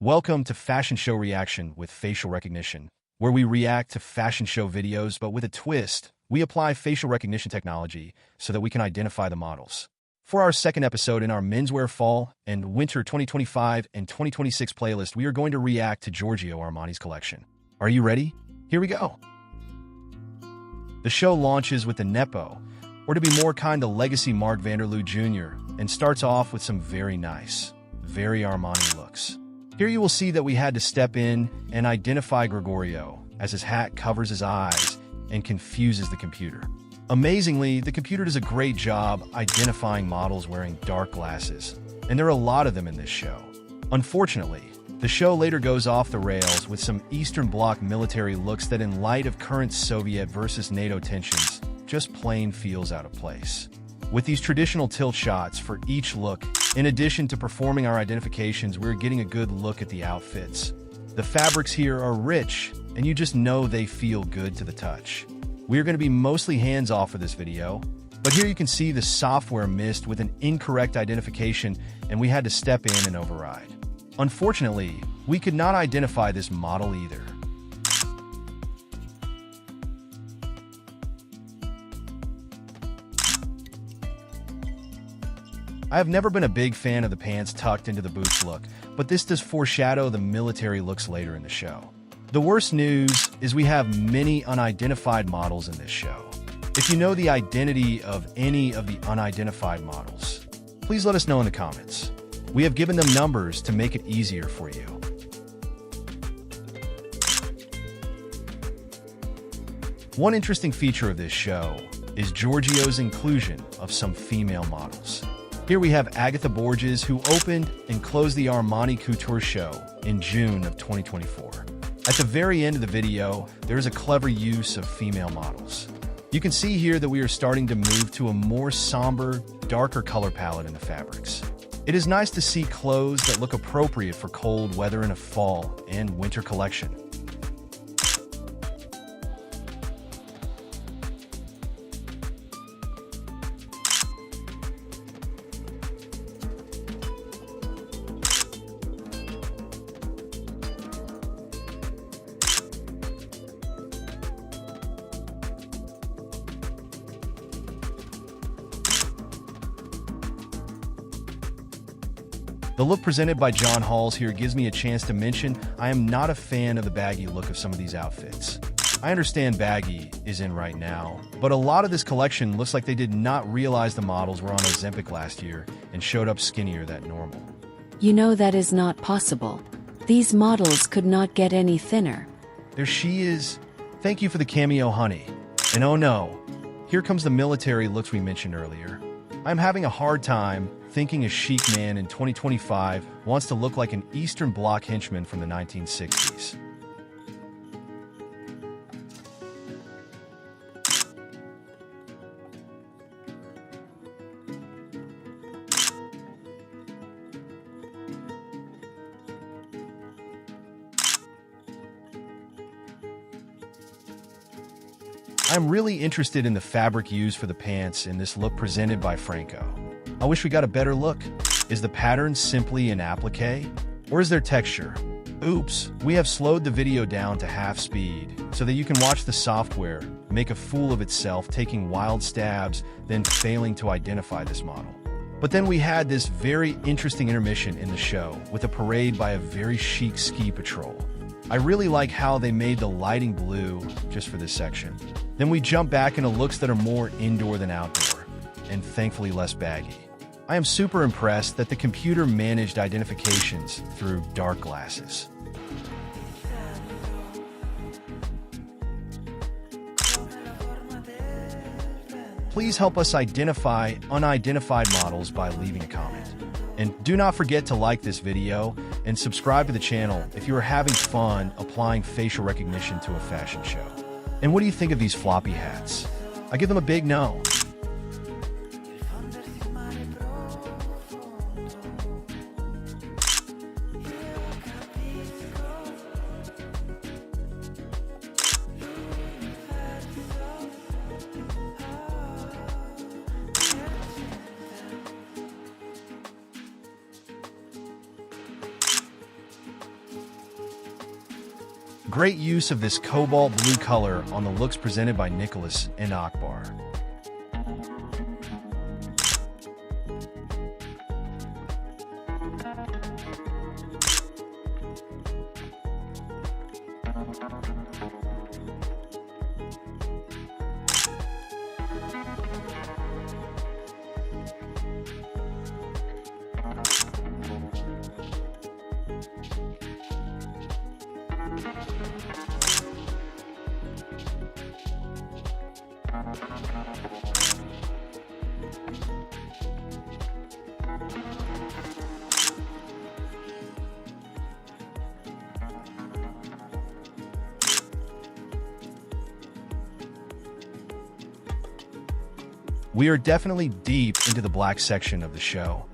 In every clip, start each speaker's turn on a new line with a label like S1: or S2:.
S1: Welcome to Fashion Show Reaction with Facial Recognition, where we react to fashion show videos, but with a twist. We apply facial recognition technology so that we can identify the models. For our second episode in our Menswear Fall and Winter 2025 and 2026 playlist, we are going to react to Giorgio Armani's collection. Are you ready? Here we go. The show launches with the Nepo, or to be more kind, the legacy Mark Vanderloo Jr., and starts off with some very nice, very Armani looks. Here you will see that we had to step in and identify Giorgio, as his hat covers his eyes and confuses the computer. Amazingly, the computer does a great job identifying models wearing dark glasses, and there are a lot of them in this show. Unfortunately, the show later goes off the rails with some Eastern Bloc military looks that, in light of current Soviet versus NATO tensions, just plain feels out of place. With these traditional tilt shots for each look, in addition to performing our identifications, we're getting a good look at the outfits. The fabrics here are rich, and you just know they feel good to the touch. We're going to be mostly hands-off for this video, but here you can see the software missed with an incorrect identification, and we had to step in and override. Unfortunately, we could not identify this model either. I have never been a big fan of the pants tucked into the boots look, but this does foreshadow the military looks later in the show. The worst news is we have many unidentified models in this show. If you know the identity of any of the unidentified models, please let us know in the comments. We have given them numbers to make it easier for you. One interesting feature of this show is Giorgio's inclusion of some female models. Here we have Agatha Borges, who opened and closed the Armani Couture show in June of 2024. At the very end of the video, there is a clever use of female models. You can see here that we are starting to move to a more somber, darker color palette in the fabrics. It is nice to see clothes that look appropriate for cold weather in a fall and winter collection. The look presented by John Halls here gives me a chance to mention I am not a fan of the baggy look of some of these outfits. I understand baggy is in right now, but a lot of this collection looks like they did not realize the models were on Ozempic last year and showed up skinnier than normal.
S2: You know that is not possible. These models could not get any thinner.
S1: There she is. Thank you for the cameo, honey. And oh no, here comes the military looks we mentioned earlier. I'm having a hard time thinking a chic man in 2025 wants to look like an Eastern Bloc henchman from the 1960s. I'm really interested in the fabric used for the pants in this look presented by Franco. I wish we got a better look. Is the pattern simply an applique? Or is there texture? Oops, we have slowed the video down to half speed so that you can watch the software make a fool of itself, taking wild stabs, then failing to identify this model. But then we had this very interesting intermission in the show with a parade by a very chic ski patrol. I really like how they made the lighting blue just for this section. Then we jump back into looks that are more indoor than outdoor, and thankfully less baggy. I am super impressed that the computer managed identifications through dark glasses. Please help us identify unidentified models by leaving a comment. And do not forget to like this video and subscribe to the channel if you are having fun applying facial recognition to a fashion show. And what do you think of these floppy hats? I give them a big no. Great use of this cobalt blue color on the looks presented by Nicholas and Akbar. We are definitely deep into the black section of the show.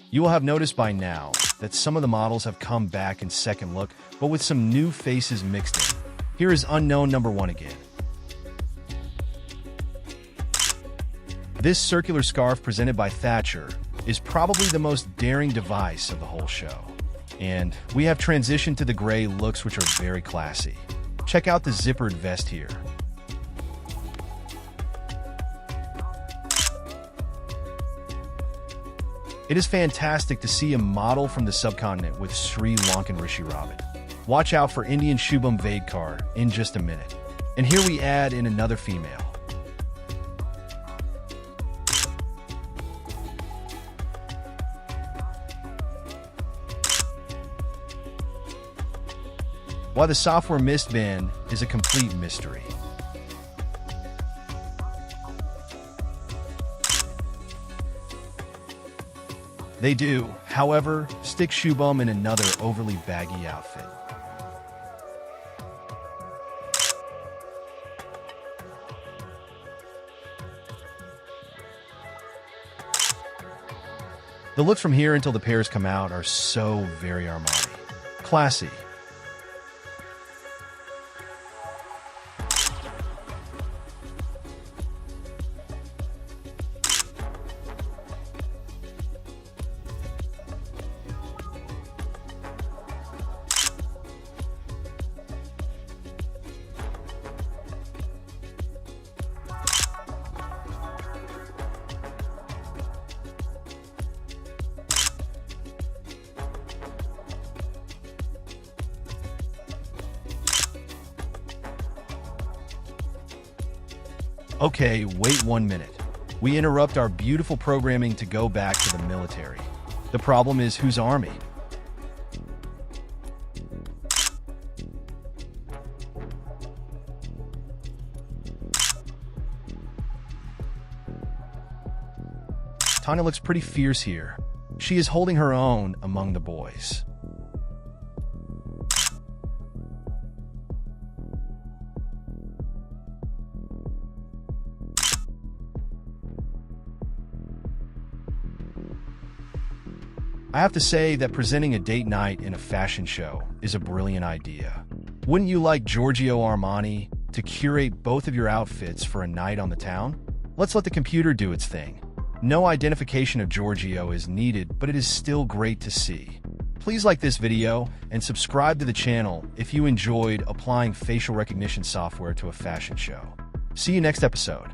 S1: You will have noticed by now that some of the models have come back in second look, but with some new faces mixed in. Here is unknown number 1 again. This circular scarf presented by Thatcher is probably the most daring device of the whole show. And we have transitioned to the gray looks, which are very classy. Check out the zippered vest here. It is fantastic to see a model from the subcontinent with Sri Lankan Rishi Rabbit. Watch out for Indian Shubham Vadekar in just a minute. And here we add in another female. Why the software wristband is a complete mystery. They do, however, stick Shubham in another overly baggy outfit. The looks from here until the pairs come out are so very Armani. Classy. Okay, wait 1 minute. We interrupt our beautiful programming to go back to the military. The problem is whose army? Tanya looks pretty fierce here. She is holding her own among the boys. I have to say that presenting a date night in a fashion show is a brilliant idea. Wouldn't you like Giorgio Armani to curate both of your outfits for a night on the town? Let's let the computer do its thing. No identification of Giorgio is needed, but it is still great to see. Please like this video and subscribe to the channel if you enjoyed applying facial recognition software to a fashion show. See you next episode.